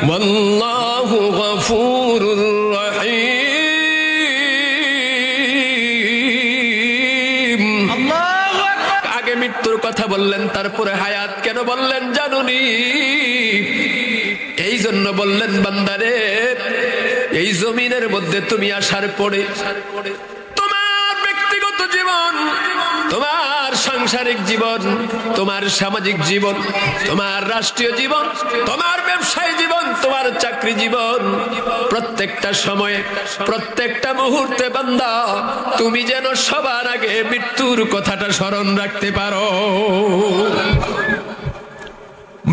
ওয়াল্লাহু গফুরুর রহিম। আল্লাহু আকবার। আগে মৃত্যুর কথা বললেন, তারপরে হায়াত কেন বললেন জানুনি? এই জন্য বললেন, বান্দারে এই জমিনের মধ্যে তুমি আসার পরে তোমার ব্যক্তিগত জীবন, তোমার সাংসারিক জীবন, তোমার সামাজিক জীবন, তোমার রাষ্ট্রীয় জীবন, তোমার ব্যবসায়ী জীবন, তোমার চাকরি জীবন, প্রত্যেকটা সময়ে প্রত্যেকটা মুহূর্তে বান্দা তুমি যেন সবার আগে মৃত্যুর কথাটা স্মরণ রাখতে পারো।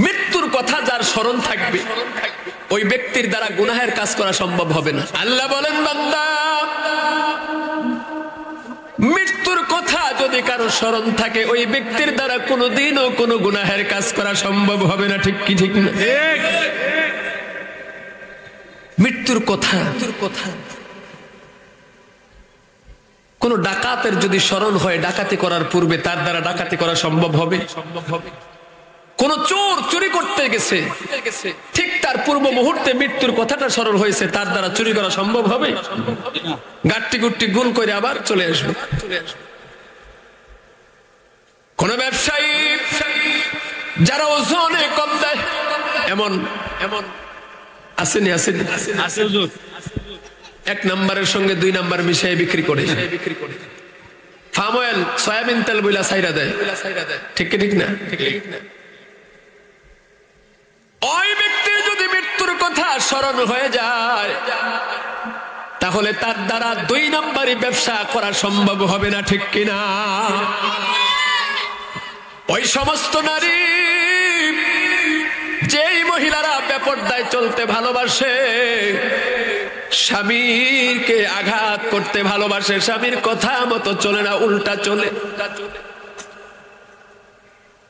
মৃত্যুর কথা যার স্মরণ থাকবে ওই ব্যক্তির দ্বারা গুনাহের কাজ করা সম্ভব হবে না। আল্লাহ বলেন, বান্দা মৃত্যুর কথা যদি কারো স্মরণ থাকে ওই ব্যক্তির দ্বারা কোনোদিনও কোনো গুনাহের কাজ করা সম্ভব হবে না। ঠিক কি ঠিক না? মৃত্যুর কথা কোন ডাকাতের যদি স্মরণ হয় ডাকাতি করার পূর্বে তার দ্বারা ডাকাতি করা সম্ভব হবে? কোন চোর চুরি করতে গেছে, ঠিক তার পূর্ব মুহূর্তে মৃত্যুর কথাটা স্মরণ হয়েছে, তার দ্বারা চুরি করা সম্ভব হবে? গাট্টি গুট্টি গুণ করে আবার চলে আসবে। কোন ব্যবসায়ী যারা ওজনে কম দেয়, এমন এমন আসেনি আসেনি এক নাম্বারের সঙ্গে দুই নাম্বার মিশিয়ে বিক্রি করে, ফার্ম অয়েল সয়াবিন তেল বইলা সাইরা দেয়। ঠিক কি ঠিক না? ওই ব্যক্তির যদি মৃত্যুর কথা স্মরণ হয়ে যায় তাহলে তার দ্বারা দুই নাম্বারই ব্যবসা করা সম্ভব হবে না। ঠিক কিনা? ওই সমস্ত নারী যেই মহিলারা বেপরদায় চলতে ভালোবাসে, স্বামীকে আঘাত করতে ভালোবাসে, স্বামীর কথা মতো চলে না, উল্টা চলে,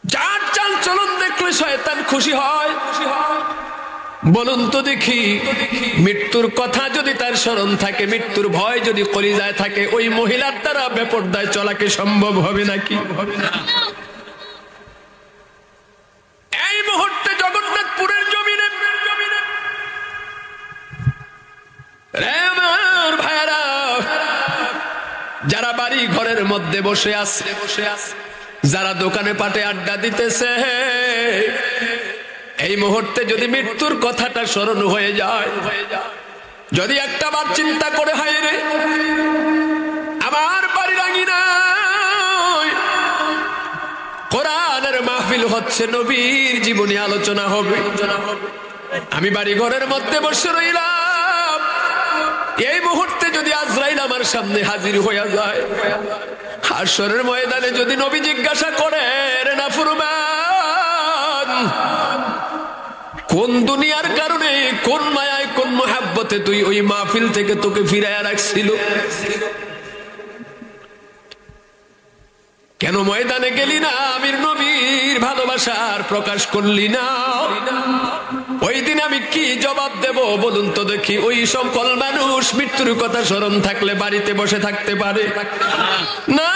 যার চাল চলন দেখলে শয়তান খুশি হয়। বলুন তো দেখি, মৃত্যুর কথা যদি তার স্মরণ থাকে, মৃত্যুর ভয় যদি কলিজায় থাকে, ওই মহিলার দ্বারা বেপরদায় চলাকে সম্ভব হবে নাকি? এই মুহূর্তে জগন্নাথপুরের জমিনে আমার ভাইরা যারা বাড়ি ঘরের মধ্যে বসে আছে, যারা দোকানে পাটে আড্ডা দিতেছে, এই মুহূর্তে যদি মৃত্যুর কথাটা স্মরণ হয়ে যায়, যদি একটা বার চিন্তা করে, হায় রে আমার বাড়ির আঙিনায় কোরআনের মাহফিল হচ্ছে, নবীর জীবনী আলোচনা হবে, আমি বাড়ি ঘরের মধ্যে বসে রইলাম, এই মুহূর্তে যদি আজরাইল আমার সামনে হাজির হয়ে যায়, হাশরের ময়দানে যদি নবী জিজ্ঞাসা করে, রে নাফরমান কোন দুনিয়ার কারণে, কোন মায়ায়, কোন মহাব্বতে তুই ওই মাহফিল থেকে তোকে ফিরাইয়া রাখছিল, কেন ময়দানে গেলি না, আমির নবীর ভালোবাসার প্রকাশ করলি না? ওই দিন আমি কি জবাব দেব বলুন তো দেখি? ওই সকল মানুষ মৃত্যুর কথা স্মরণ থাকলে বাড়িতে বসে থাকতে পারে না?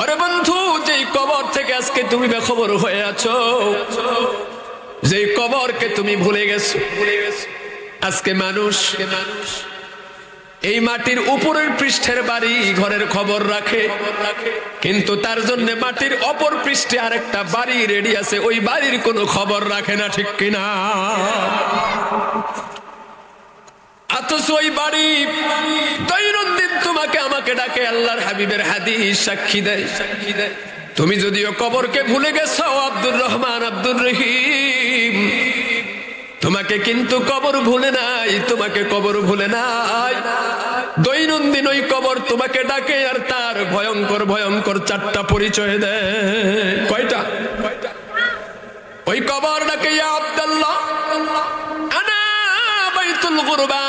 আরে বন্ধু, যেই কবর থেকে আজকে তুমি বেখবর হয়ে আছো, যেই কবরকে তুমি ভুলে গেছো, আজকে মানুষ এই মাটির উপরের পৃষ্ঠের বাড়ি ঘরের খবর রাখে, কিন্তু তার জন্য মাটির অপর পৃষ্ঠে আরেকটা বাড়ি রেডি আছে, ওই বাড়ির কোনো খবর রাখে না। ঠিক কিনা? অথচ ওই বাড়ি দৈনন্দিন তোমাকে আমাকে ডাকে, আল্লাহর হাবিবের হাদিস সাক্ষী দেয়। তুমি যদিও কবরকে ভুলে গেছো আব্দুর রহমান, আব্দুর রহিম, তোমাকে কিন্তু কবর ভুলে নাই, তোমাকে কবর ভুলে নাই। দৈনন্দিন ওই কবর তোমাকে ডাকে আর তার ভয়ঙ্কর ভয়ঙ্কর চারটা পরিচয় দেয়। কয়টা? ওই কবর ডাকে, ইয়া আব্দুল্লাহ আনা বাইতুল গুরবা,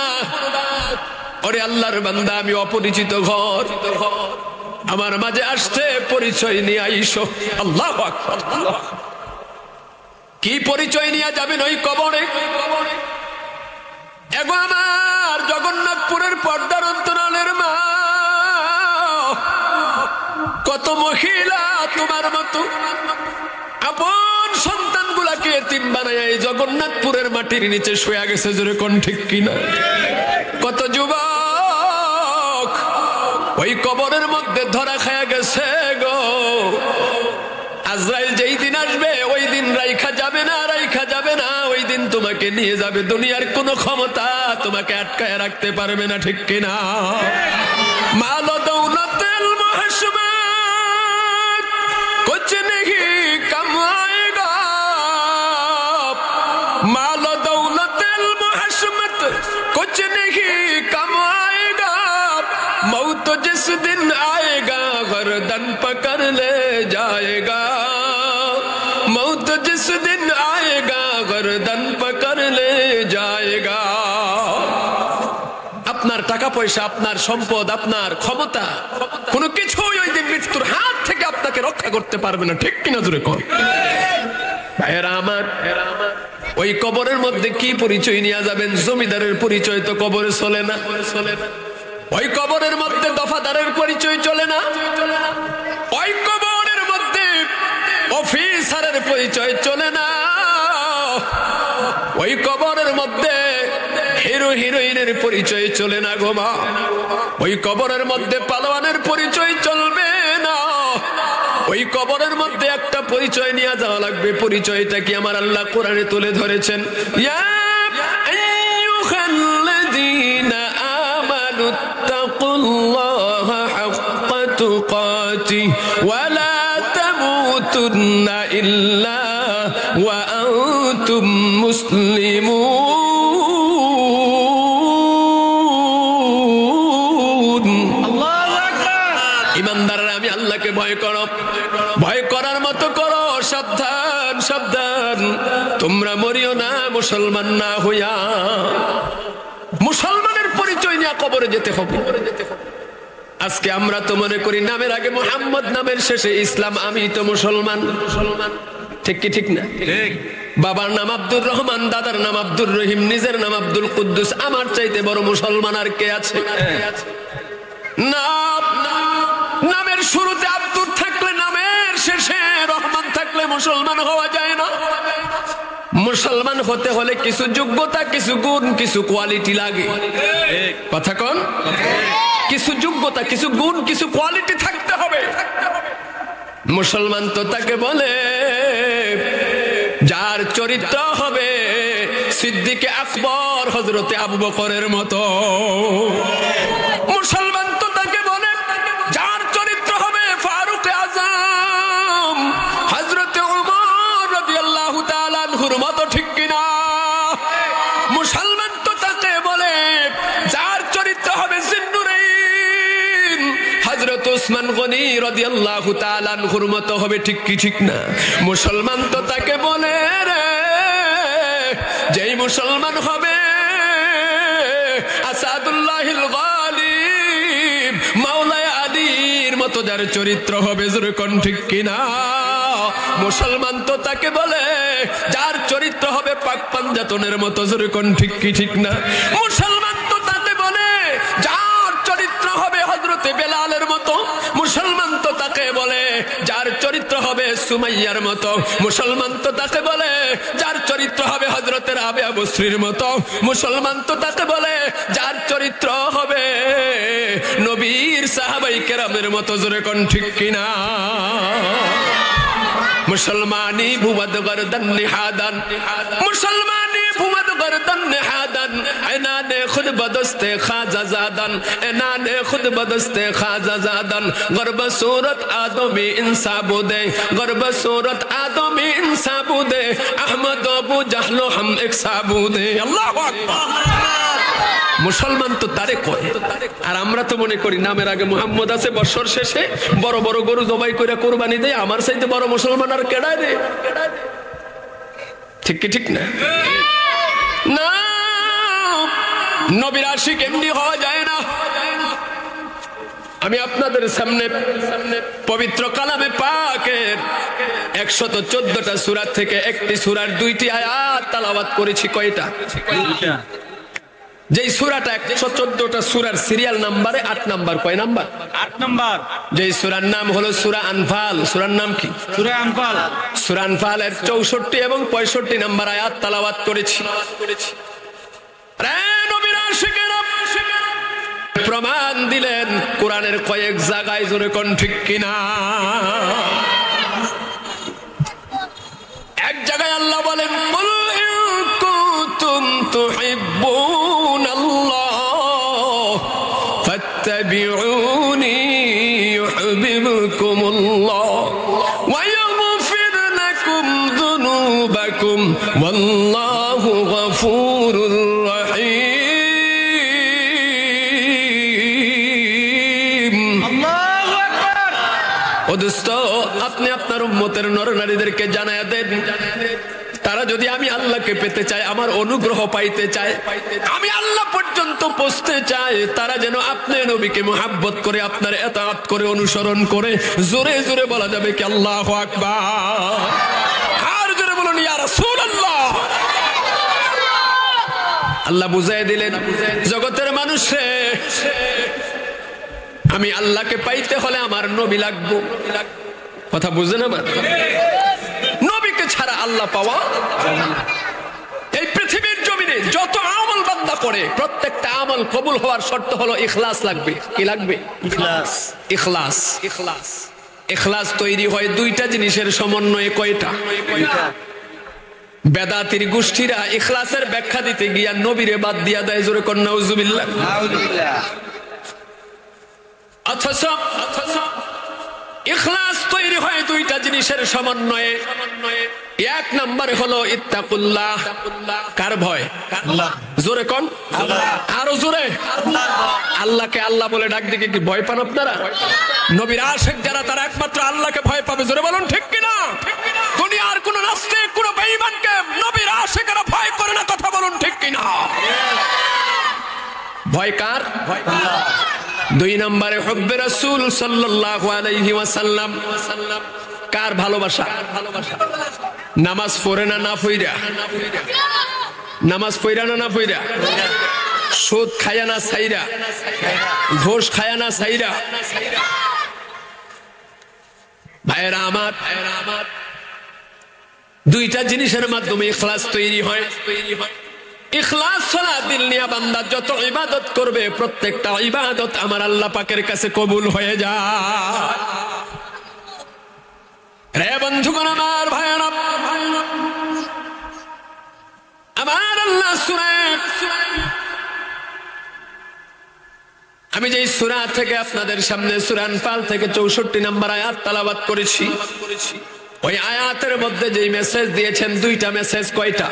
ওরে আল্লাহর বান্দা আমি অপরিচিত ঘর, আমার মাঝে আসতে পরিচয় নিয়ে আইসো। আল্লাহু আকবার। কি পরিচয় নিয়ে যাবেন ওই কবরে? এগো আমার জগন্নাথপুরের পর্দার অন্তরালের মা, কত মহিলা তোমার মতো আপন সন্তানগুলাকে এতিম বানায় এই জগন্নাথপুরের মাটির নিচে শুয়ে গেছে, জোরে কোন ঠিক কিনা? কত যুবক ওই কবরের মধ্যে ধরা খায়া গেছে গো। আজরাইল যেই দিন আসবে ওই দিন রাইখা যাবে না, রাইখা যাবে না, ওই দিন তোমাকে নিয়ে যাবে। দুনিয়ার কোনো ক্ষমতা তোমাকে আটকায় রাখতে পারবে না, ঠিক কিনা? মাল দৌলতেল মহসুমাত কুছ নেহি কামায়েগা, মাল দৌলতেল মহসুমাত কুছ নেহি কামায়েগা, मौत जिस दिन आएगा गर्दन पकड़ ले जाएगा, मौत जिस दिन आएगा गर्दन पकड़ ले जाएगा। আপনার টাকা পয়সা, আপনার সম্পদ, আপনার ক্ষমতা কোনো কিছুই ওই দিন মৃত্যুর হাত থেকে আপনাকে রক্ষা করতে পারবে না, ঠিক কিনা জোরে কর? ভাইয়েরা আমার, ওই কবরের মধ্যে কি পরিচয় নিয়ে যাবেন? জমিদারের পরিচয় তো কবরে চলে না, চলে না। ওই কবরের মধ্যে দফাদারের পরিচয় চলে না, ওই কবরের মধ্যে অফিসারের পরিচয় চলে না, ওই কবরের মধ্যে হিরো হিরোইনের পরিচয় চলে না গো মা। ওই কবরের মধ্যে পালোয়ানের পরিচয় চলবে না, ওই কবরের মধ্যে একটা পরিচয় নিয়ে যাওয়া লাগবে। পরিচয়টা কি আমার আল্লাহ কোরআনে তুলে ধরেছেন। ইয়া আইয়ুহাল্লাযীনা আমানু ইত্তাকুল্লাহা হাক্কা তুকাতিহি ওয়া লা তামুতুন্না ইল্লা ওয়া আনতুম মুসলিমুন। আল্লাহু আকবার। ইমানদাররা আমি আল্লাহকে ভয় করো, ভয় করার মতো করো। সাবধান সাবধান, তোমরা মরিও না মুসলমান না হইয়া। মুসলমানের পরিচয় নিয়ে কবরে যেতে হবে। আজকে আমরা তো মনে করি নামের আগে মুহাম্মদ, নামের শেষে ইসলাম, আমি তো মুসলমান। ঠিক কি ঠিক না? বাবার নাম আব্দুর রহমান, দাদার নাম আব্দুর রহিম, নিজের নাম আব্দুল কুদ্দুস। আমার চাইতে বড় মুসলমান আর কে আছে? না, নামের শুরুতে আব্দুর থাকলে, নামের শেষে রহমান থাকলে মুসলমান হওয়া যায় না। মুসলমান হতে হলে কিছু যোগ্যতা, কিছু গুণ, কিছু কোয়ালিটি লাগে। কথা কোন? কিছু যোগ্যতা, কিছু গুণ, কিছু কোয়ালিটি থাকতে হবে। মুসলমান তো তাকে বলে যার চরিত্র হবে সিদ্দিকে আকবর, হযরতে আবু বকরের মতো। মুসলমান তো তাকে বলে যার চরিত্র হবে ফারুক আজম, হযরতে ওমর রাদিয়াল্লাহু তাআলা আনহুর মতো, ঠিক কিনা? মুসলমান তো তাকে বলে যার চরিত্র হবে জিন্নুরাইন, হযরত ওসমান গনি রাদিয়াল্লাহু তাআলা আনহুর মতো হবে, ঠিক কি ঠিক না? মুসলমান তো তাকে বলে রে, যেই মুসলমান হবে আসাদুল্লাহিল গালিব, মাওলানা আলীর মতো যার চরিত্র হবে, জোরে কোন ঠিক কিনা? মুসলমান তো তাকে বলে যার চরিত্র হবে পাক পাঞ্জাতনের মতো, জোরে কোন ঠিক কি ঠিক না? মুসলমান তো তাকে বলে যার চরিত্র হবে হযরতে বেলালের মতো। মুসলমান তো তাকে বলে যার চরিত্র হবে সুমাইয়ার মতো। মুসলমান তো তাকে বলে যার চরিত্র হবে হযরতে রাবিয়া বসরির মতো। মুসলমান তো তাকে বলে যার চরিত্র হবে নবীর সাহাবায়ে কেরামের মতো, জোরে কোন ঠিক কিনা? মুসলমানি ভুবদ গর্দন নিহাদান, মুসলমানি ভুবদ গর্দন নিহাদান, এনানে খুদ বদস্তে খাজা জাদান, এনানে খুদ বদস্তে খাজা জাদান, গর্ব सूरत आदमी इंसाबुदे, गर्ब सूरत आदमी इंसाबुदे, अहमद अबू जहलो हम एक साबुदे। अल्लाहु আকবার। মুসলমান তো তারে কয়, আর আমরা তো মনে করি নামের আগে মুহাম্মদ আছে, বছর শেষে বড় বড় গরু জবাই করে কুরবানি দেয়। আমার চাইতে বড় মুসলমান আর কেডায় রে? ঠিক কি ঠিক না? না, নবীর আশিক এমনি হওয়া যায় না। আমি আপনাদের সামনে পবিত্র কালামে পাকের 114টা সূরা থেকে একটি সূরার 2টি আয়াত তেলাওয়াত করেছি। কয়টা? যেই সূরাটা 114টা সূরার সিরিয়াল নাম্বারে 8 নাম্বার, কয় নাম্বার? 8 নাম্বার। যেই সূরার নাম হলো সূরা আনফাল। সূরার নাম কি? সূরা আনফাল। সূরা আনফালের 64 এবং 65 নাম্বার আয়াত তেলাওয়াত করেছি। নবীর আশিকেরা প্রমাণ দিলেন কোরআনের কয়েক জায়গায়, জোরে কোন ঠিক কিনা? এক জায়গায় আল্লাহ বলেন, কুল ইন কুনতুম তুহিব্বুনাল্লাহ ফাত্তাবিউনি ইউহিব্বুকুমুল্লাহ ওয়া ইয়াগফির লাকুম যুনুবাকুম ওয়াল্লাহু গফুরুর রহিম। আল্লাহু আকবার। ও দোস্ত, আপনি আপনার উম্মতের নরনারীদেরকে জানায়া দেন, তারা যদি আমি আল্লাহকে পেতে চায়, আমার অনুগ্রহ পাইতে চায়, আমি আল্লাহ পর্যন্ত পৌঁছতে চায়, তারা যেন আপনি নবীকে মুহাব্বত করে, আপনার ইতাআত করে, অনুসরণ করে। জোরে জোরে বলা যাবে কি আল্লাহু আকবার? আর জোরে বলুন ইয়া রাসূলুল্লাহ। আল্লাহ বুঝাই দিলেন, জগতের মানুষে আমি আল্লাহকে পাইতে হলে আমার নবী লাগবে। কথা বুঝেন আমার? নবীকে ছাড়া আল্লাহ পাওয়া এই পৃথিবীর জমিনে যত আমল বান্দা করে, প্রত্যেকটা আমল কবুল হওয়ার শর্ত হলো ইখলাস লাগবে। কি লাগবে? ইখলাস। ইখলাস। ইখলাস। ইখলাস তৈরি হয় দুইটা জিনিসের সমন্বয়ে। কয়টা? বেদাতির গোষ্ঠীরা ইখলাসের ব্যাখ্যা দিতে গিয়া নবীরে বাদ দিয়া দেয়। জোরে কোন নাউজুবিল্লাহ। অথচ ইখলাস তৈরি হয় দুইটা জিনিসের সমন্বয়ে। এক নম্বরে হলো ইত্তাকুল্লাহ। কার ভয়? আল্লাহ। জোরে কোন? আরো জোরে। আল্লাহকে আল্লাহ বলে ডাক দিকে কি ভয় পান আপনারা? নবীর আশিক যারা, তারা একমাত্র আল্লাহকে ভয় পাবে। জোরে বলুন ঠিক কিনা? দুনিয়ার কোন নাস্তিক, কোন বেঈমানকে নবীর আশিকেরা ভয় করে না। কথা বলুন ঠিক কিনা? ভয় কার? ভয় আল্লাহ। দুই নম্বরে হুব্বে রাসূল সাল্লাল্লাহু আলাইহি ওয়াসাল্লাম। কার ভালোবাসা? নামাজ পড়ে না, না পইরা? নামাজ পইরা না, না পইরা? সুদ খায়া না ছাইরা? ঘোষ খায়া না ছাইরা? ভাইয়েরা আমার, দুইটা জিনিসের মাধ্যমে ইখলাস তৈরি হয়। ইখলাস ছাড়া দিল নিয়ে বান্দা যত ইবাদত করবে, প্রত্যেকটা ইবাদত আমার আল্লাহ পাকের কাছে কবুল হয়ে যায়। রে বন্ধুগণ আমার, ভাইয়েরা আমার, আল্লাহ সূরা, আমি যেই সূরা থেকে আপনাদের সামনে সূরা আনফাল থেকে 64 নম্বর আয়াত তেলাওয়াত করেছি, ওই আয়াতের মধ্যে যেই মেসেজ দিয়েছেন, দুইটা মেসেজ। কয়টা?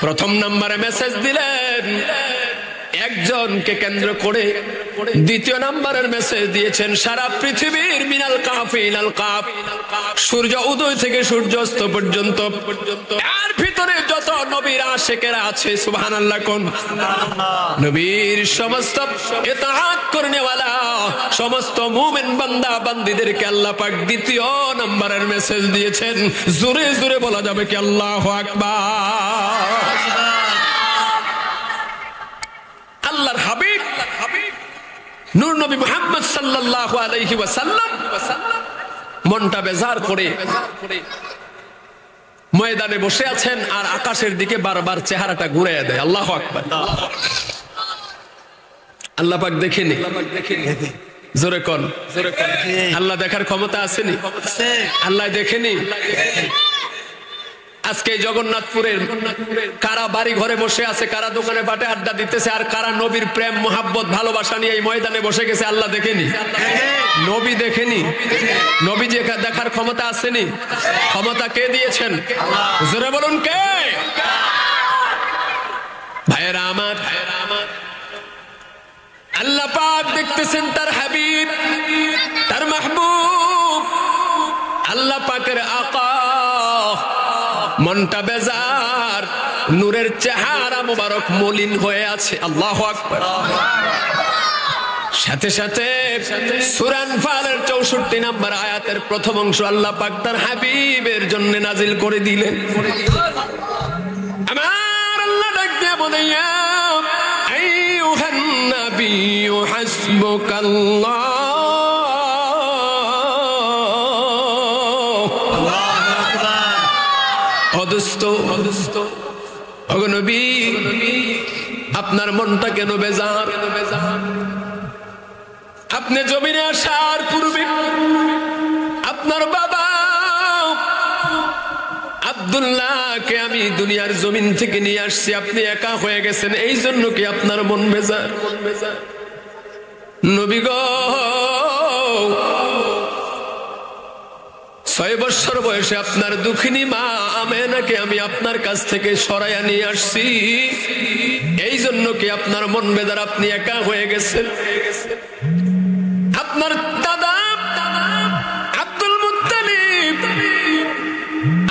প্রথম নম্বরে মেসেজ দিলেন একজনকে কেন্দ্র করে। দ্বিতীয় নম্বরের মেসেজ দিয়েছেন সারা পৃথিবীর মিনাল কাফ ইলাল কাফ, সূর্য উদয় থেকে সূর্যাস্ত পর্যন্ত, এর ভিতরে যত নবীর আশিকেরা আছে, সুবহানাল্লাহ কোন? নবীর সমস্ত ইতাআত করনেওয়ালা সমস্ত মুমিন বান্দা বান্দীদেরকে আল্লাহ পাক দ্বিতীয় নম্বরের মেসেজ দিয়েছেন। জোরে জোরে বলা যাবে কি আল্লাহু আকবার? আল্লাহর হাবিব নূর নবী মুহাম্মদ সাল্লাল্লাহু আলাইহি ওয়াসাল্লাম মনটা বেজার করে ময়দানে বসে আছেন, আর আকাশের দিকে বারবার চেহারাটা ঘুরিয়ে দেয়। আল্লাহু আকবার। আল্লাহ পাক দেখেনি? জোরে কোন? আল্লাহ দেখার ক্ষমতা আসেনি? আল্লাহ দেখেনি? আজকে জগন্নাথপুরের কারা বাড়ি ঘরে বসে আছে, কারা দোকানে বাটে আড্ডা দিতেছে, আর কারা নবীর প্রেম মোহাব্বত ভালোবাসা নিয়ে এই ময়দানে বসে গেছে, আল্লাহ দেখেনি? নবী দেখেনি? নবী যে দেখার ক্ষমতা আসেনি? ক্ষমতা কে দিয়েছেন? জোরে বলুন কে? ভাইয়েরা আমার, আল্লাহ পাক দেখতেছেন তার হাবিব, তার মাহবুব, আল্লাহ পাকের আকা, মনটা বেজার, নূরের চেহারা মুবারক মলিন হয়ে আছে। আল্লাহু আকবার। সাথে সাথে সূরা আনফালের 64 নম্বর আয়াতের প্রথম অংশ আল্লাহ পাক তার হাবিবের জন্য নাজিল করে দিলেন। আমার আল্লাহ ডাক দিয়ে বলে, ইয়া النبي حسبك الله অদস্ত নবী আপনার মনটা কেন বেজার? আপনি জমিনে আসার পূর্বে আপনার বাবা আব্দুল্লাহকে আমি দুনিয়ার জমিন থেকে নিয়ে আসছি, আপনি একা হয়ে গেছেন, এই জন্য কি আপনার মন বেজার? নবী গো, 6 বছর বয়সে আপনার দুঃখিনী মা আমেনাকে আমি আপনার কাছ থেকে সরাইয়া নিয়ে আসছি, এই জন্য কি আপনার মন বেজার? আপনি একা হয়ে গেছেন। আপনার দাদা আব্দুল মুত্তালিব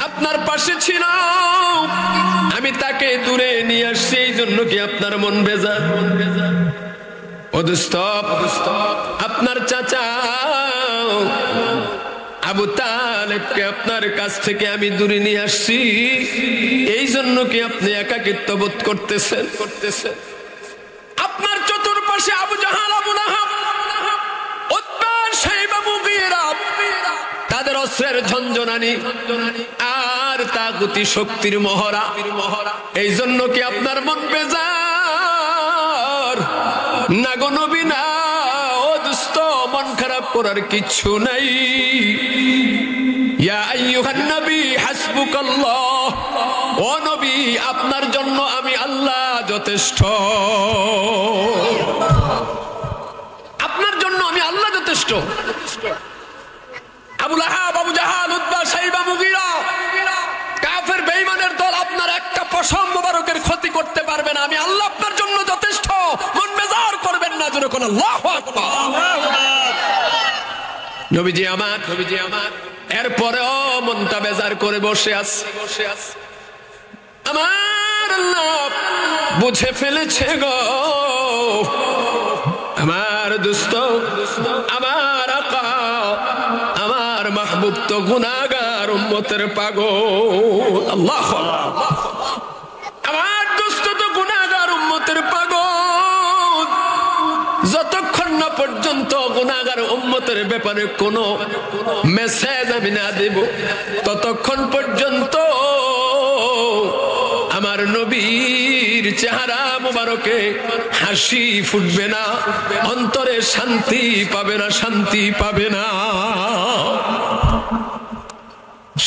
আপনার পাশে ছিল, আমি তাকে দূরে নিয়ে আসছি, এই জন্য কি আপনার মন বেজার? আপনার চাচা আবু তালেবকে আপনার কাছ থেকে আমি দূরে নিয়ে আসছি, এই জন্য কি আপনি একাকিত্ব বোধ করতেছেন? আপনার চতুর্পাশে আবু জাহাল, আবু লাহাব, উতবা, শাইবা, মুগীরা, তাদের অস্ত্রের ঝনঝনানি আর তাগুতি শক্তির মহড়া, এই জন্য কি আপনার মন বেজার? না গো নবী না, ও দুস্থ, মন খারাপ করার কিচ্ছু নাই। ইয়া আইয়ুহান নবী হাসবুকাল্লাহ, ও নবী আপনার জন্য আমি আল্লাহ যথেষ্ট, আপনার জন্য আমি আল্লাহ যথেষ্ট। আবু লাহাব, আবু জাহাল, উতবা, শাইবা, মুগীরা, কাফের বেঈমানের দল আপনার একটা পশম মোবারকের ক্ষতি করতে পারবে না, আমি আল্লাহ আপনার জন্য যথেষ্ট। মন বেজার করবেন না, যেন কোন আল্লাহু আকবার। নবীজি আমার এরপরেও মনটা বেজার করে বসে আছে। আমার আল্লাহ বুঝে ফেলেছে গো, আমার দুস্থ, আমার আকা, আমার মাহবুব তো গুনাহগার উম্মতের পাগল। আল্লাহ, আমার দুস্থ তো গুনাহগার উম্মতের পাগল। যতক্ষণ না পর্যন্ত গুনাহগার উম্মতের ব্যাপারে কোনো মেসেজ আমি না দেব, ততক্ষণ পর্যন্ত আমার নবীর চেহারা মুবারকে হাসি ফুটবে না, অন্তরে শান্তি পাবে না, শান্তি পাবে না।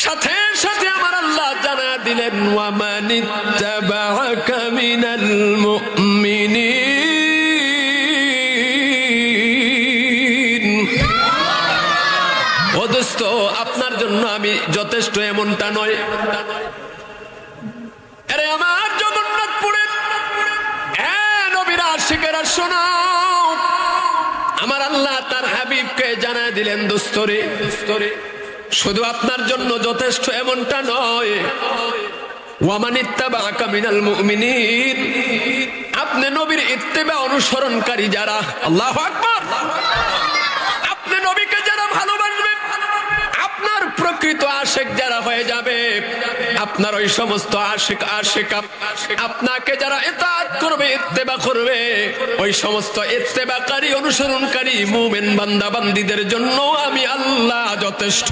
সাথে সাথে আমার আল্লাহ জানা দিলেন, ওয়ামানিত্তাবাআকা মিনাল মুমিনিন। ও দোস্ত, আপনার জন্য আমি যথেষ্ট এমনটা নয়। আরে আমার জগন্নাথপুরে নবীর আশিকেরা শোনাও, আমার আল্লাহ তার হাবিবকে জানায় দিলেন, দোস্তরে শুধু আপনার জন্য যথেষ্ট এমনটা নয়, ওয়ামানিত্তাবাআকা মিনাল মুমিনিন, আপনি নবীর ইত্তেবা অনুসরণকারী যারা, আল্লাহু আকবার, আপনি নবীকে যারা ভালোবাসবে, আপনার প্রকৃত আশিক যারা হয়ে যাবে, আপনার ওই সমস্ত আশিক আপনাকে যারা ইতাআত করবে, ইত্তেবা করবে, ওই সমস্ত ইত্তেবাকারী অনুসরণকারী মুমিন বান্দা বান্দীদের জন্য আমি আল্লাহ যথেষ্ট।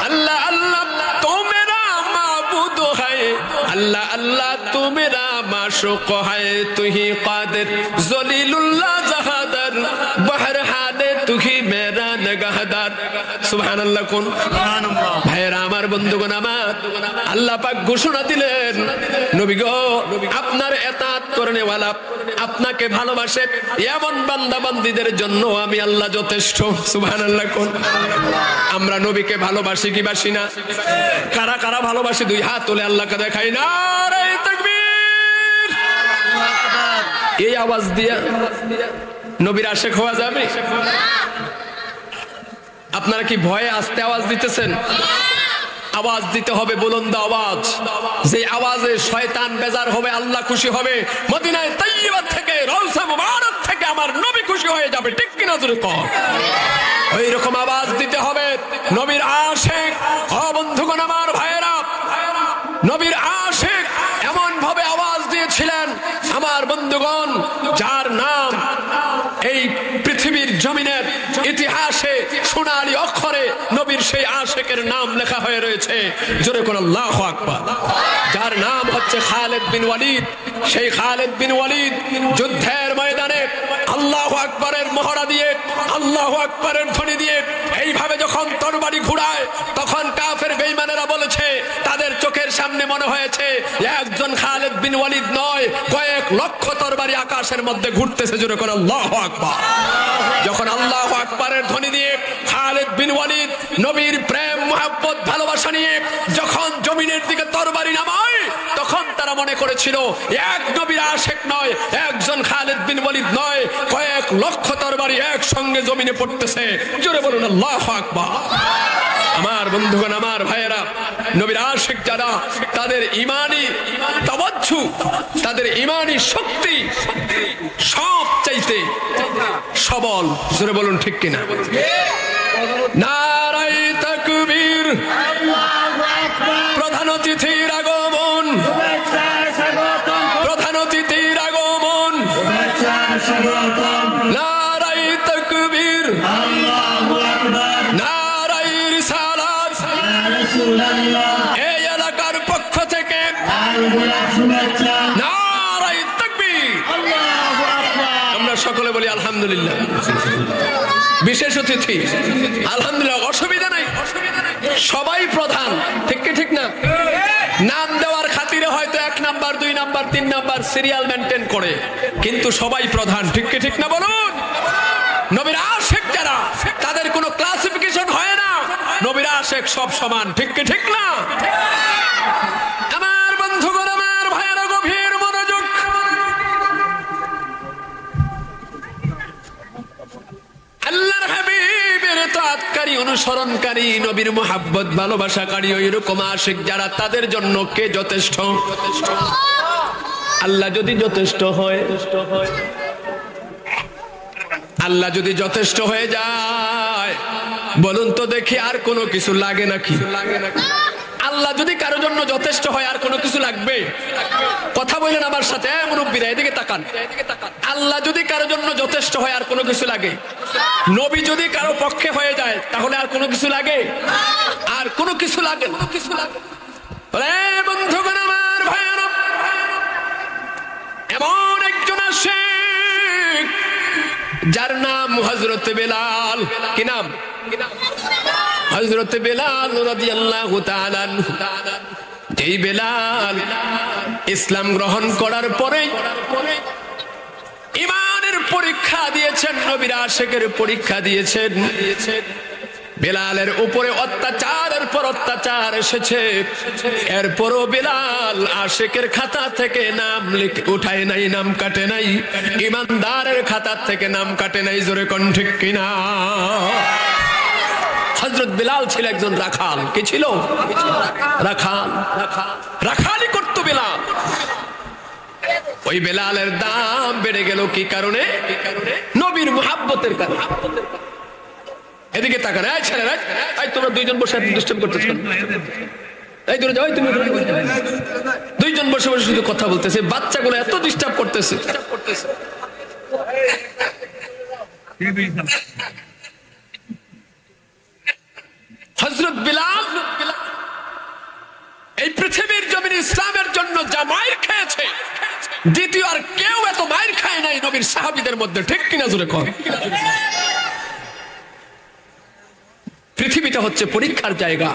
আল্লাহ আল্লাহ তো মেরা মাবুদ হ্যায়, আল্লাহ আল্লাহ তো মেরা মাশুক হ্যায়, তুহি কাদের জলিলুল্লাহ জাহাদার, বহর হাদে তুহি মেরা নগহদার। সুবহানাল্লাহ। কোন ভাইরা আমার, বন্ধুগণ আমার, আল্লাহ পাক ঘোষণা দিলেন, নবী গো, আপনার ইতাআত করনে ওয়ালা, আপনাকে ভালোবাসে এমন বান্দা বান্দীদের জন্য আমি আল্লাহ যথেষ্ট। সুবহানাল্লাহ। কোন আমরা নবীকে ভালোবাসি কি বাসি না? কারা কারা ভালোবাসি? 2 হাত তুলে আল্লাহকে দেখাই না। নারে তাকবীর। এই আওয়াজ দিয়া নবীর আশিক হওয়া যাবে? আপনারা কি ভয়ে আস্তে আওয়াজ দিতেছেন? আওয়াজ দিতে হবে, বুলন্দ আওয়াজ, যে আওয়াজে শয়তান বেজার হবে, আল্লাহ খুশি হবে, মদিনায় তাইয়্যিবা থেকে, রওজা মুবারক থেকে আমার নবী খুশি হয়ে যাবে। ঠিক কিনা জোরে কর। ওই রকম আওয়াজ দিতে হবে। নবীর আশিক, ও বন্ধুগণ আমার, ভাইয়েরা, নবীর আশিক এমন ভাবে আওয়াজ দিয়েছিলেন আমার বন্ধুগণ, যার নাম এই পৃথিবীর জমিনের ইতিহাসে সোনালী অক্ষরে নবীর সেই আশিকের নাম লেখা হয়ে রয়েছে। জোরে কোন আল্লাহু আকবার। যার নাম হচ্ছে খালিদ বিন ওয়ালিদ। সেই খালিদ বিন ওয়ালিদ যুদ্ধের ময়দানে আল্লাহু আকবারের মহড়া দিয়ে, আল্লাহু আকবারের ধ্বনি দিয়ে এইভাবে যখন তরবারি ঘুরায়, তখন কাফের বেঈমানেরা বলেছে, তাদের চোখের সামনে মনে হয়েছে একজন খালিদ বিন ওয়ালিদ নয়, কয়েক লক্ষ তরবারি আকাশের মধ্যে ঘুরতেছে। জোরে করে আল্লাহু আকবার। যখন আল্লাহু আকবারের ধ্বনি দিয়ে খালিদ বিন ওয়ালিদ নবীর প্রেম মুহাব্বত ভালোবাসা নিয়ে যখন জমিনের দিকে তরবারি নামায়, তখন তারা মনে করেছিল এক নবীর আশিক নয়, একজন খালিদ বিন ওয়ালিদ নয়, কয়েক লক্ষ তরবারি একসঙ্গে জমিনে পড়তেছে। জোরে বলুন আল্লাহু আকবার। আমার বন্ধুগণ, আমার ভাইয়েরা, নবীর আশিক যারা, তাদের ঈমানি তাওয়াজ্জু, তাদের ঈমানি শক্তি সব চাইতে সবল। জোরে বলুন ঠিক কিনা? নারায়ে তাকবীর। প্রধান অতিথির আগমন, প্রধান অতিথির আগমন। নারায়ে তাকবীর, নারায়ে রিসালাত। এই এলাকার পক্ষ থেকে নারায়ে তাকবীর। আমরা সকলে বলি আলহামদুলিল্লাহ। বিশেষ অতিথি আলহামদুলিল্লাহ, অসুবিধা নাই, সবাই প্রধান, ঠিক কি ঠিক না? নাম দেওয়ার খাতিরে হয়তো 1 number 2 number 3 number serial maintain করে, কিন্তু সবাই প্রধান, ঠিক কি ঠিক না বলুন? নবীর আশিক যারা, তাদের কোনো ক্লাসিফিকেশন হয় না, নবীর আশিক সব সমান, ঠিক কি ঠিক না? আমার বন্ধুগণ, আমার ভাইয়েরা, গভীর মনোযোগ। আল্লাহর হাবিবের তাআতকারী, অনুসরণকারী, নবীর মুহাব্বত ভালোবাসাকারী ওইরকম আশিক যারা, তাদের জন্য কে যথেষ্ট? আল্লাহ যদি যথেষ্ট হয়, আল্লাহ যদি যথেষ্ট হয়ে যায়, বলুন তো দেখি আর কোনো কিছু লাগে নাকি? আল্লাহ যদি কারো জন্য যথেষ্ট হয়, আর কোনো কিছু লাগবে? কথা বলেন আমার সাথে, মুরব্বীরা এদিকে তাকান। আল্লাহ যদি কারো জন্য যথেষ্ট হয়, আর কোনো কিছু লাগে? নবী যদি কারো পক্ষে হয়ে যায়, তাহলে আর কোনো কিছু লাগে? আর কোনো কিছু লাগে? বন্ধুগণ, আমার ভাইয়েরা, এমন একজন আশিক যার নাম হযরত বেলাল। কি নাম? হযরত বেলাল রাদিয়াল্লাহু তাআলা আনহু। যেই বেলাল ইসলাম গ্রহণ করার পরে ঈমানের পরীক্ষা দিয়েছেন, নবীর আশিকের পরীক্ষা দিয়েছেন। বেলালের উপরে অত্যাচারের পর অত্যাচার এসেছে, এরপরও বেলাল আশিকের খাতা থেকে নাম উঠায় নাই, নাম কাটে নাই। ঈমানদারের খাতা থেকে নাম কাটে নাই। জোরে কোন ঠিক কিনা? হযরত বেলাল ছিল একজন রাখাল। কি ছিল? রাখাল। রাখালি করত বেলাল। ওই বেলালের দাম বেড়ে গেল কি কারণে? নবীর মুহাব্বতের কারণে। এদিকে তাকান, এই ছেলেরা, এই তোমরা দুইজন বসে ডিস্টার্ব করতেছ। এই দূরে যাও, তুমি দুইজন বসে বসে শুধু কথা বলতেছে, বাচ্চাগুলো এত ডিস্টার্ব করতেছে। হযরত বেলাল এই পৃথিবীর জমিনে ইসলামের জন্য যা মাইর খেয়েছে, দ্বিতীয় আর কেউ এত মাইর খায় নাই নবীর সাহাবীদের মধ্যে, ঠিক কিনা? জোরে কর। পৃথিবীটা হচ্ছে পরীক্ষার জায়গা।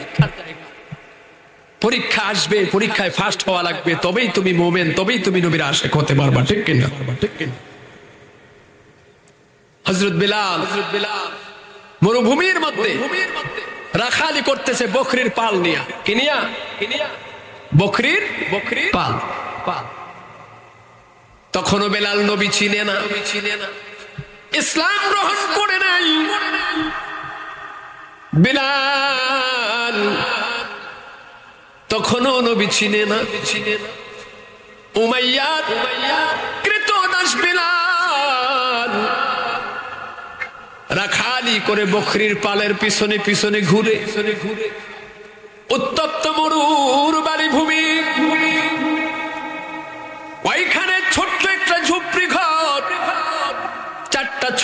পরীক্ষা আসবে, পরীক্ষায় ফার্স্ট হওয়া লাগবে, তবেই তুমি মুমিন, তবেই তুমি নবীর আশিক হতে পারবা, ঠিক কিনা? হযরত বেলাল মরুভূমির মধ্যে রাখালি করতেছে বকরির পাল নিয়া। কি নিয়া? বকরির পাল। তখনও বেলাল নবী চিনে না, ইসলাম গ্রহণ করে নাই। বেলাল তখনও নবী চিনে না। উমাইয়ার কৃতদাস বেলাল রাখালি করে বকরির পালের পিছনে পিছনে ঘুরে, উত্তপ্ত মরুর বাড়ি ভূমি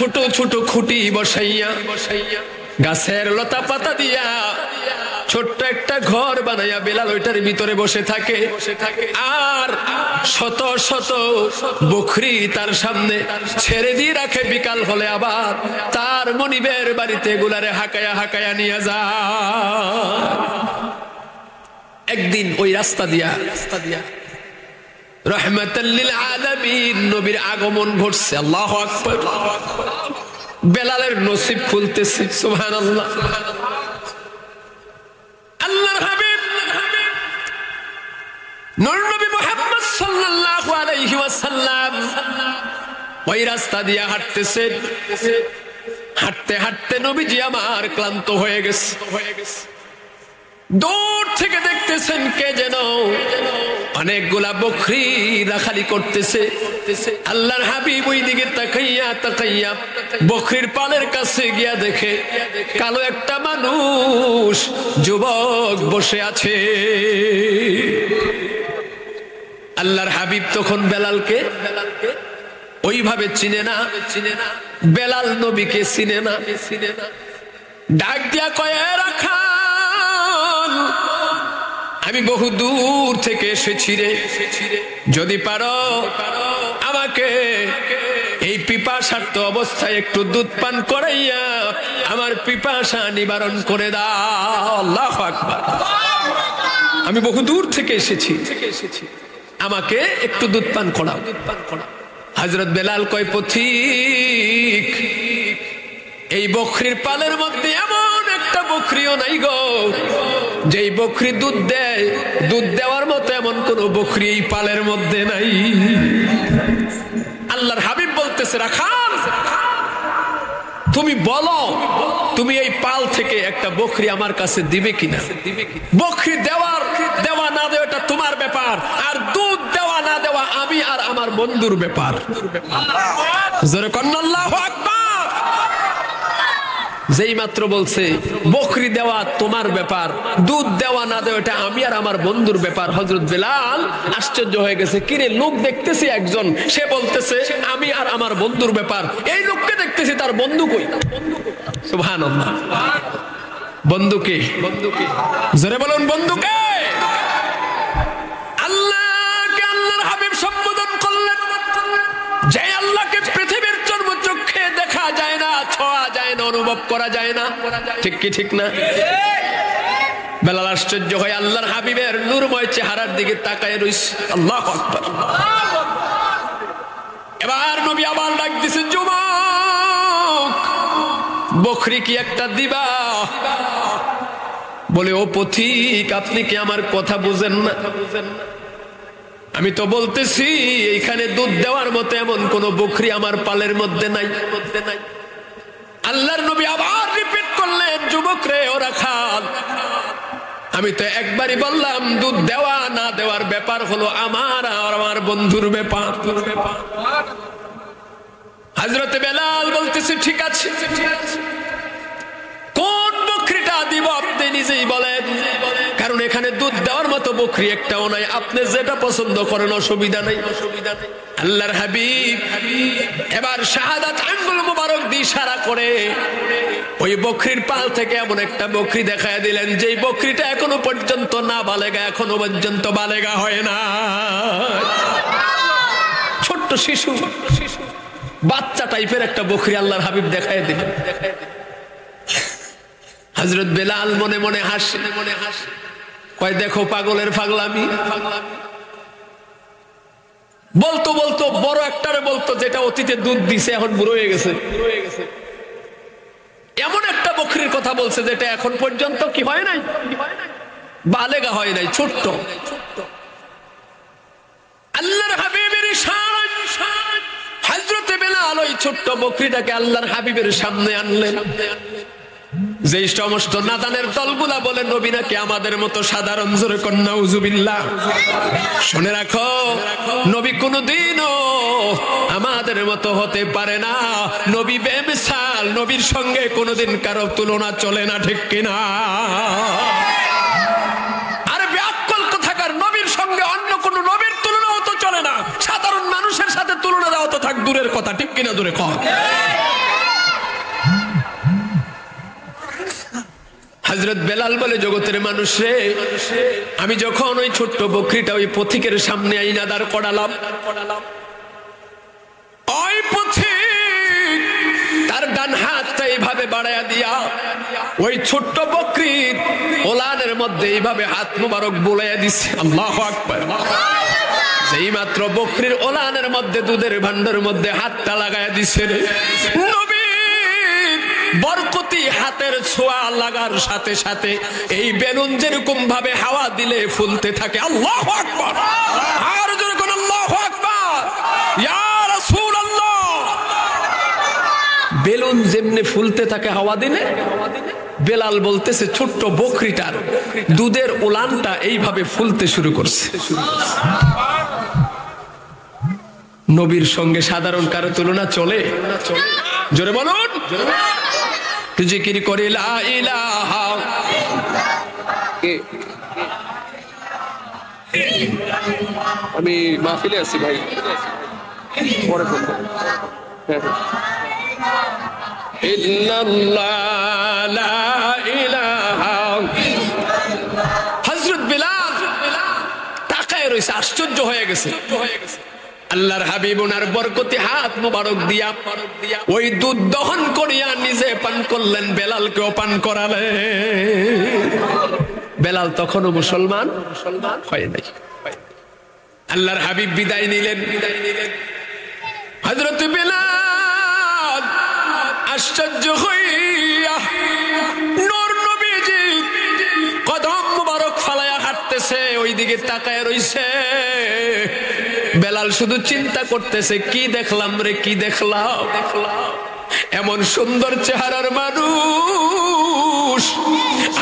ছোট ছোট খুঁটি বসাইয়া গাছের লতা পাতা দিয়া ছোট্ট একটা ঘর বানাইয়া বেলাল ওইটার ভিতরে বসে থাকে আর শত শত বকরি তার সামনে ছেড়ে দিয়ে রাখে। বিকাল হলে আবার তার মনিবের বাড়িতে গুলারে হাকায়া হাকায়া নিয়ে যায়। একদিন ওই রাস্তা দিয়া রাহমাতাল লিল আলামিন নবীর আগমন ঘটছে। আল্লাহু আকবার। বেলালের নসিব খুলতেছে। সুবহানাল্লাহ। আল্লাহর হাবিব নূর নবী মুহাম্মদ সাল্লাল্লাহু আলাইহি ওয়াসাল্লাম ওই রাস্তা দিয়ে হাঁটতেছেন। হাঁটতে হাঁটতে নবীজি আমার ক্লান্ত হয়ে গেছে। দূর থেকে দেখতেছেন কে যেন অনেকগুলা বকরি রাখালি করতেছে। আল্লাহর হাবিব ওই দিকে তাকাইয়া তাকাইয়া বকরির পালের কাছে গিয়া দেখে কালো একটা মানুষ যুবক বসে আছে। আল্লাহর হাবিব তখন বেলালকে ওইভাবে চিনে না। বেলাল নবীকে চিনে না। ডাক দিয়া কয়, রাখাল, আমি বহু দূর থেকে এসেছি রে, যদি পারো আমাকে এই পিপাসার্ত অবস্থায় একটু দুধ পান করাইয়া আমার পিপাসা নিবারণ করে দাও। আল্লাহু আকবার। আমি বহু দূর থেকে এসেছি, আমাকে একটু দুধ পান করাও। হযরত বেলাল কয়, পথিক, এই বকরির পালের মধ্যে এমন একটা বকরিও নাই গো যেই বকরি দুধ দেয়। দুধ দেওয়ার মতো এমন কোন বকরি এই পালের মধ্যে নাই। আল্লাহর হাবিব বলতেছে, রাখাল, তুমি বলো তুমি এই পাল থেকে একটা বকরি আমার কাছে দিবে কিনা। বকরি দেওয়া না দেওয়া এটা তোমার ব্যাপার, আর দুধ দেওয়া না দেওয়া আমি আর আমার বন্ধুর ব্যাপার। জোরে কন্না আল্লাহু আকবার। যেই মাত্র বলছে বকরি দেওয়া তোমার ব্যাপার, দুধ দেওয়া না দেওয়া এটা আমি আর আমার বন্ধুর ব্যাপার, হযরত বেলাল আশ্চর্য হয়ে গেছে। কিরে, লোক দেখতেছি একজন, সে বলতেছে আমি আর আমার বন্ধুর ব্যাপার, এই লোককে দেখতেছি তার বন্ধু কই। সুবহানাল্লাহ। বন্ধুকে জোরে বলুন, বন্ধুকে। আল্লাহকে আল্লাহর হাবিব সম্বোধন করলেন, যে আল্লাহকে পৃথিবীর চর্মচক্ষে দেখা যায় না, ছোঁয়া যায় না, অনুভব করা যায় না। ঠিক কি ঠিক না? বেলাল আশ্চর্য হয়ে আল্লাহর হাবিবের নূরময় চেহারার দিকে তাকায় রইছে। আল্লাহু আকবার। এবার নবী আবার ডাক দিয়েছেন, যুবক, বকরি কি একটা দিবা? বলে, ও পথিক, আপনি কি আমার কথা বুঝেন না? আমি তো বলতেছি এইখানে দুধ দেওয়ার মতো এমন কোন বকরি আমার পালের মধ্যে নাই। আল্লাহর নবী আবার রিপিট করলেন, যুবক রে, ও রাখাল, আমি তো একবারই বললাম দুধ দেওয়া না দেওয়ার ব্যাপার হলো আমার আর আমার বন্ধুর ব্যাপার। হযরত বেলাল বলতেছে, ঠিক আছে, কোন বকরিটা দিব আপনি নিজেই বলেন, কারণ এখানে দুধ দেওয়ার মতো বকরি একটাও নাই। আপনি যেটা পছন্দ করেন, অসুবিধা নাই। আল্লাহর হাবিব এবার শাহাদাত আঙ্গুল মুবারক দিয়ে ইশারা করে ওই বকরির পাল থেকে এমন একটা বকরি দেখায় দিলেন, যেই বকরিটা এখনো পর্যন্ত না বালেগা, এখনো পর্যন্ত বালেগা হয় না। ছোট্ট শিশু, বাচ্চা টাইপের একটা বকরি আল্লাহর হাবিব দেখায় দিলেন। হযরত বেলাল মনে মনে হাসে, কয়, দেখো পাগলের পাগলামি। বলতো বলতো বড় একটারে বলতো, যেটা অতীতে দুধ দিছে এখন বুড়ো হয়ে গেছে। এমন একটা বকরির কথা বলছে যেটা এখন পর্যন্ত কি হয় নাই, বালেগা হয় নাই, ছোট্ট। আল্লাহর হাবিবের ইশারায় হযরত বেলাল ওই ছোট্ট বকরিটাকে আল্লাহর হাবিবের সামনে আনলেন। যে সমস্ত নাদানের দলগুলা বলে নবী নাকি আমাদের মতো সাধারণ, জোরে কন্যা নাউজুবিল্লাহ। শুনে রাখো, নবী কোনদিনও আমাদের মতো হতে পারে না। নবী বেমিসাল, নবীর সঙ্গে কোনদিন কারো তুলনা চলে না, ঠিক কিনা? আরে বেআক্কেল কোথাকার, নবীর সঙ্গে অন্য কোন নবীর তুলনাও তো চলে না। সাধারণ মানুষের সাথে তুলনা দেওয়া তো থাক দূরের কথা, ঠিক কিনা? দূরে কর। হযরত বেলাল বলে, জগতের মানুষ রে, আমি যখন ওই ছোট্ট বকরিটা ওই পথিকের সামনে আইনা দাঁড় করালাম, ওই পথিক তার ডান হাতটা এইভাবে বাড়ায়া দিয়া ওই ছোট্ট বকরির ওলানের মধ্যে এইভাবে হাত মোবারক বুলাইয়া দিছে। আল্লাহু আকবার। যেই মাত্র বকরির ওলানের মধ্যে দুধের ভান্ডার মধ্যে হাতটা লাগায়া দিছে, নবীর বরকতি হাতের ছোঁয়া লাগার সাথে সাথে এই বেলুন যেরকম ভাবে হাওয়া দিলে ফুলতে থাকে। আল্লাহু আকবার। আর জোরে কোন আল্লাহু আকবার। ইয়া রাসূলুল্লাহ। বেলুন যেমনি ফুলতে থাকে হাওয়া দিলে, বেলাল বলতেছে ছোট্ট বকরিটার দুধের উলানটা এইভাবে ফুলতে শুরু করছে। নবীর সঙ্গে সাধারণ কারো তুলনা চলে? জোরে বলুন। জিকির করে লা ইলাহা। আমি মাহফিলে আছি ভাই, পরে ফোন করব। ইল্লাল্লাহ লা ইলাহা। হযরত বেলাল তাকায় রইছে, আশ্চর্য হয়ে গেছে। আল্লাহর হাবিব ওনার বরকতি হাত মোবারক দিয়া ওই দুধ দহন করিয়া নিজে পান করলেন, বেলালকেও পান করালেন। বেলাল তখনও মুসলমান হয় নাই। আল্লাহর হাবিব বিদায় নিলেন। হযরত বেলাল আশ্চর্য হইয়া নূর নবীজি কদম মোবারক ফালায়া হাঁটতেছে, ওই দিকে তাকায় রইছে। বেলাল শুধু চিন্তা করতেছে, কি দেখলাম রে, কি দেখলাম। এমন সুন্দর চেহারার মানুষ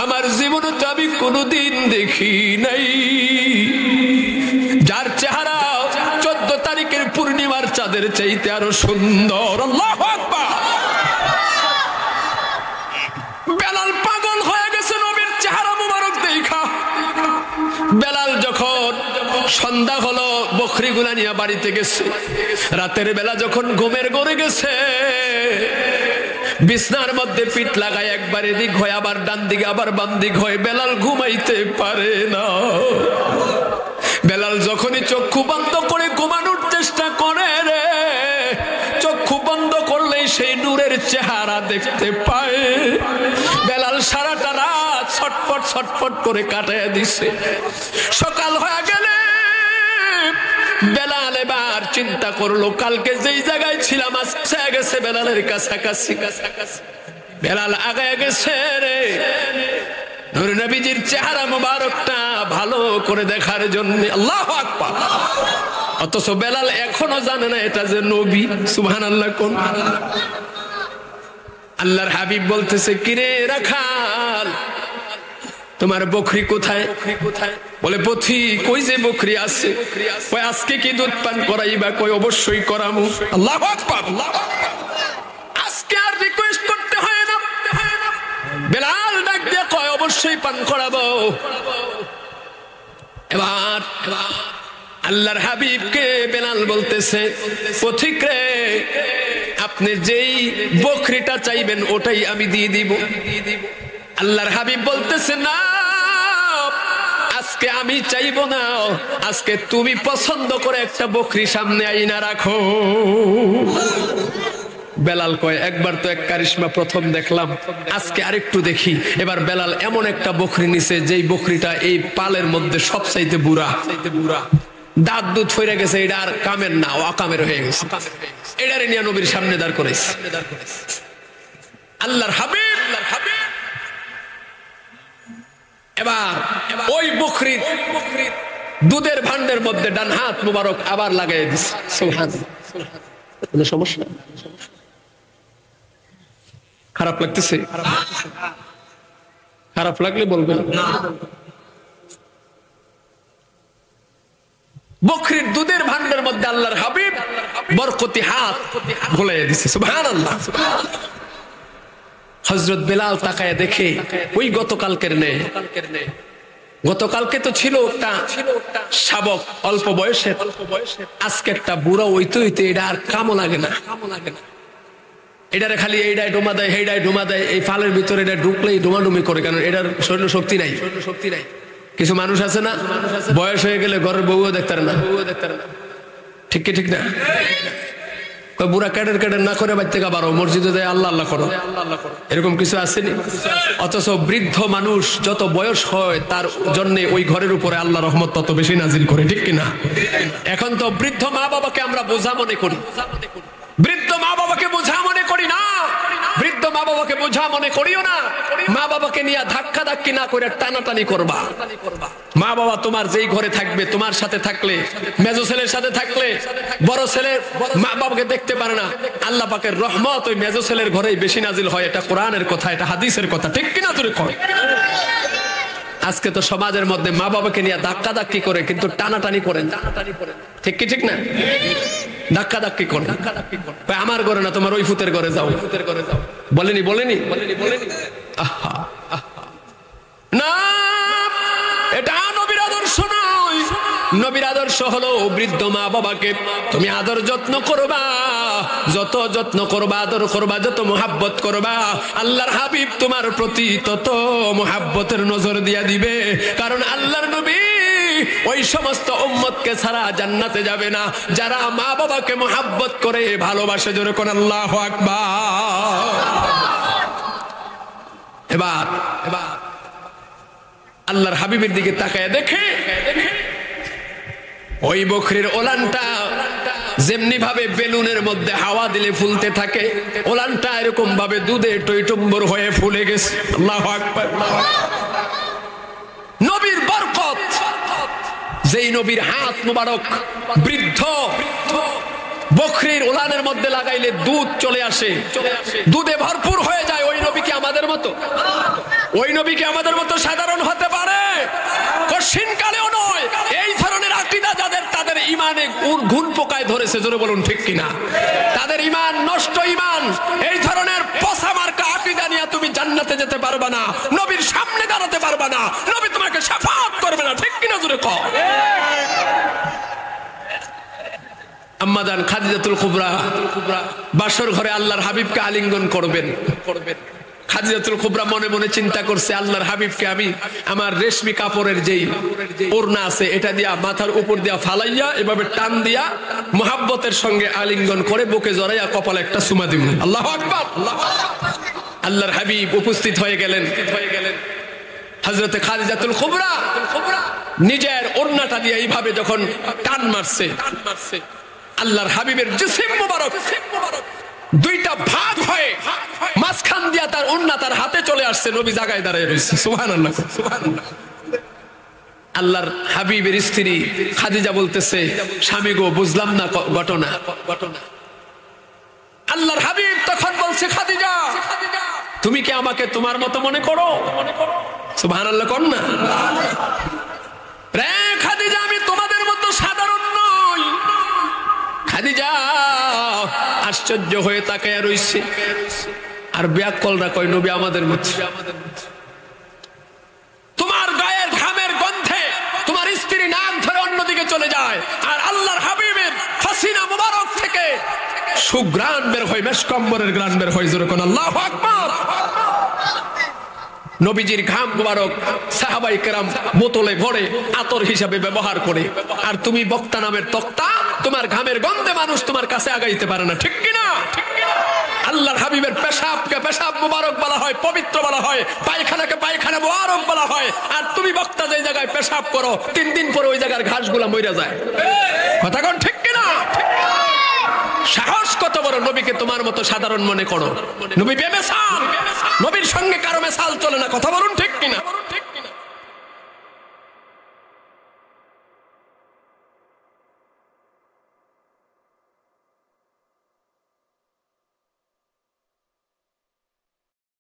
আমার জীবনে তো আমি কোনোদিন দেখি নাই, যার চেহারা 14 তারিখের পূর্ণিমার চাঁদের চাইতে আরো সুন্দর। আল্লাহু আকবার। বেলাল পাগল হয়ে গেছে নবীর চেহারা মুবারক দেখা। বেলাল যখন সন্ধ্যা হলো, বকরি গুলা নিয়ে বাড়িতে গেছে। রাতের বেলা যখন ঘুমের ঘরে গেছে, বিছনার মধ্যে পিঠ লাগায় একবার এদিক হয়, আবার ডান দিকে, আবার বাম দিক হয়। বেলাল ঘুমাইতে পারে না। বেলাল যখনই চক্ষু বন্ধ করে ঘুমানোর চেষ্টা করে রে, চক্ষু বন্ধ করলেই সেই নূরের চেহারা দেখতে পায়। বেলাল সারাটা রাত ছটফট ছটফট করে কাটায় দিছে। সকাল হয়ে গেলে বেলাল এবার চিন্তা করলো, কালকে যেই জায়গায় ছিলাম আজকে গেছে বেলালের কাছাকাছি। বেলাল আগায় গেছে রে নূর নবীজির চেহারা মুবারকটা ভালো করে দেখার জন্য। আল্লাহু আকবার। অথচ বেলাল এখনো জানে না এটা যে নবী। সুবহানাল্লাহ কোন। আল্লাহর হাবিব বলতেছে, কিরে রাখাল, তোমার বকরি কোথায়? বলে পথিক, কই যে বকরি আছে। কই আজকে কি দুধ পান করাইবা? কই অবশ্যই করামু। আল্লাহু আকবার। আজকে আর রিকোয়েস্ট করতে হয় না। বেলাল ডাক দিয়ে কয় অবশ্যই পান করাবো। এবার আল্লাহর হাবিবকে বেলাল বলতেছে, পথিক রে, আপনি যেই বকরিটা চাইবেন ওটাই আমি দিয়ে দিব। আল্লাহর হাবিব বলতেছে, না আজকে আমি চাইবো না, আজকে তুমি পছন্দ করে একটা বকরি সামনে আইনা রাখো। বেলাল কয়, একবার তো এক কারিশমা প্রথম দেখলাম, আজকে আরেকটু দেখি। এবার বেলাল এমন একটা বকরি নিছে যেই বকরিটা এই পালের মধ্যে সবচাইতে বুড়া, দাঁত দুধ ফইরা গেছে। এটা আর কামের না, অকামের হয়ে গেছে। এটারে নিয়ে নবীর সামনে দাঁড় করাইছে। আল্লাহর হাবিব এবার ওই বকরির দুধের ভান্ডের মধ্যে ডান হাত মুবারক আবার লাগাই দিছে। সুবহানাল্লাহ। কোনো সমস্যা? খারাপ লাগতেছে? খারাপ লাগলে বলবেন। বকরির দুধের ভান্ডের মধ্যে আল্লাহর হাবিব বরকতি হাত ভুলাইয়া দিছে। সুবহানাল্লাহ। হযরত বেলাল তাকায় দেখে ওই গতকালকের নেই। গতকালকে তো ছিল একটা শাবক অল্প বয়সের, আজকে একটা বুড়া হইতে হইতে এটা আর কামও লাগে না। এটারে খালি এইটাই ডুমা দেয়, সেইটাই ডুমা দেয়, এই ফালের ভিতরে এটা ঢুকলেই ডুমাডুমি করে, কারণ এটার শরীর শক্তি নাই। কিছু মানুষ আছে না, বয়স হয়ে গেলে ঘরের বউও দেখতে না, ঠিক কি ঠিক না? বুড়া ক্যাডের ক্যাডের না করে বাইর থেকে বারো মসজিদে যায় আল্লাহ আল্লাহ করো, এরকম কিছু আসেনি? অথচ বৃদ্ধ মানুষ যত বয়স হয় তার জন্য ওই ঘরের উপরে আল্লাহ রহমত তত বেশি নাজিল করে, ঠিক কিনা? এখন তো বৃদ্ধ মা বাবাকে আমরা বোঝা মনে করি, বৃদ্ধ মা বাবাকে বোঝা মনে করি না, বৃদ্ধ মা বাবাকে বোঝা মনে করিও না। মা বাবাকে নিয়ে ধাক্কা ধাক্কি না করে টানাটানি করবা। মা বাবা তোমার যেই ঘরে থাকবে, তোমার সাথে থাকলে, মেজো ছেলের সাথে থাকলে বড় ছেলে মা বাবাকে দেখতে পারে না, আল্লাহ পাকের রহমত ওই মেজো ছেলের ঘরেই বেশি নাজিল হয়। এটা কোরআনের কথা, এটা হাদিসের কথা, ঠিক কিনা? তুই কর। আজকে তো সমাজের মধ্যে মা বাবাকে নিয়ে ধাক্কা ধাক্কি করে, কিন্তু টানাটানি করেন, ঠিক কি ঠিক না? ধাক্কা ধাক্কি করে, আমার ঘরে না তোমার ওই ফুতের ঘরে যাও, বলেনি আহা না, এটা নবীর আদর্শ নয়। নবীর আদর্শ হলো বৃদ্ধ মা বাবাকে তুমি আদর যত্ন করবা, যত যত্ন করবা, আদর করবা, যত মোহাব্বত করবা, আল্লাহর হাবিব তোমার প্রতি তত মোহাব্বতের নজর দিয়া দিবে। কারণ আল্লাহর নবী ওই সমস্ত উম্মতকে ছাড়া জান্নাতে যাবে না যারা মা বাবাকে মোহাব্বত করে, ভালোবাসে। জোরে কোন আল্লাহু আকবার। এবার আল্লাহর হাবিবের দিকে তাকায় দেখে ওই বকরির ওলানটা যেমনি ভাবে বেলুনের মধ্যে হাওয়া দিলে ফুলতে থাকে, ওলানটা এরকম ভাবে দুধে টইটুম্বর হয়ে ফুলে গেছে। আল্লাহু আকবার। নবীর বরকত, যেই নবীর হাত মুবারক বৃদ্ধ বকরির ওলানের মধ্যে লাগাইলে দুধ চলে আসে, দুধে ভরপুর হয়ে যায়। ওই নবী কি আমাদের মতো? ওই নবী কি আমাদের মতো সাধারণ হতে পারে? কঠিন কালেও নয়। এই ধরনের আকীদা যাদের, তাদের ইমানে ঘুণ পোকায় ধরেছে। জোরে বলুন ঠিক কিনা? তাদের ইমান নষ্ট ইমান। এই ধরনের পচা মার্কা আকীদা নিয়ে তুমি জান্নাতে যেতে পারবা না, নবীর সামনে দাঁড়াতে পারবা না, নবী তোমাকে শাফাআত করবে না, ঠিক কিনা? জোরে কও। আম্মাজান খাদিজাতুল কুবরা বাসর ঘরে আল্লাহর হাবিবকে আলিঙ্গন করবেন। খাদিজাতুল কুবরা মনে মনে চিন্তা করছে, আল্লাহর হাবিবকে আমি আমার রেশমি কাপড়ের যেই ওড়না আছে এটা দিয়া মাথার উপর দিয়া ফালাইয়া এভাবে টান দিয়া মুহাব্বতের সঙ্গে আলিঙ্গন করে বুকে জড়াইয়া কপালে একটা চুমা দিব। আল্লাহু আকবার। আল্লাহর হাবিব উপস্থিত হয়ে গেলেন। হযরতে খাদিজাতুল কুবরা নিজের ওড়নাটা দিয়ে এইভাবে যখন টান মারছে, আল্লাহর হাবিবের জিসিম মুবারক দুইটা ভাগ হয়ে মাঝখান দিয়া তার ওড়না তার হাতে চলে আসছে। নবী জায়গায় দাঁড়িয়ে রয়েছে। সুবহানাল্লাহ, সুবহানাল্লাহ। আল্লাহর হাবিবের স্ত্রী খাদিজা বলতেছে, স্বামী গো, বুঝলাম না ঘটনা। আল্লাহর হাবিব তখন বলছে, খাদিজা তুমি কি আমাকে তোমার মতো মনে করো? সুবহানাল্লাহ কর না রে খাদিজা, আমি তোমাদের মতো সাধারণ নই। খাদিজা আশ্চর্য হয়ে তাকায়া রইছে। আর ব্যাককলরা কয়, নবী আমাদের মতো। তোমার গায়ের ঘামের গন্ধে তোমার স্ত্রী নাক ধরে অন্যদিকে চলে যায়, আর আল্লাহর হাবিবের ফাসিনা মুবারক থেকে সুঘ্রাণ বের হয়, মেশকম্বরের ঘ্রাণ বের হয়। জোরে কোন আল্লাহু আকবার। নবীজির ঘাম মুবারক সাহাবাই কেরাম বোতলে ভরে আতর হিসাবে ব্যবহার করে, আর তুমি বক্তা নামের তক্তা, তোমার ঘামের গন্ধে মানুষ তোমার কাছে আগাইতে পারে না, ঠিক কিনা? আল্লাহর হাবিবের পেশাবকে পেশাব মুবারক বলা হয়, পবিত্র বলা হয়, পায়খানাকে পায়খানা মুবারক বলা হয়। আর তুমি বক্তা যে জায়গায় পেশাব করো, 3 দিন পরে ওই জায়গার ঘাসগুলা মরে যায়। কথা কোন ঠিক কিনা? সাহস কত বড়, নবীকে তোমার মতো সাধারণ মনে করো। নবী বেমেসাল, নবীর সঙ্গে কারো মেসাল চলে না। কথা বলুন ঠিক কিনা?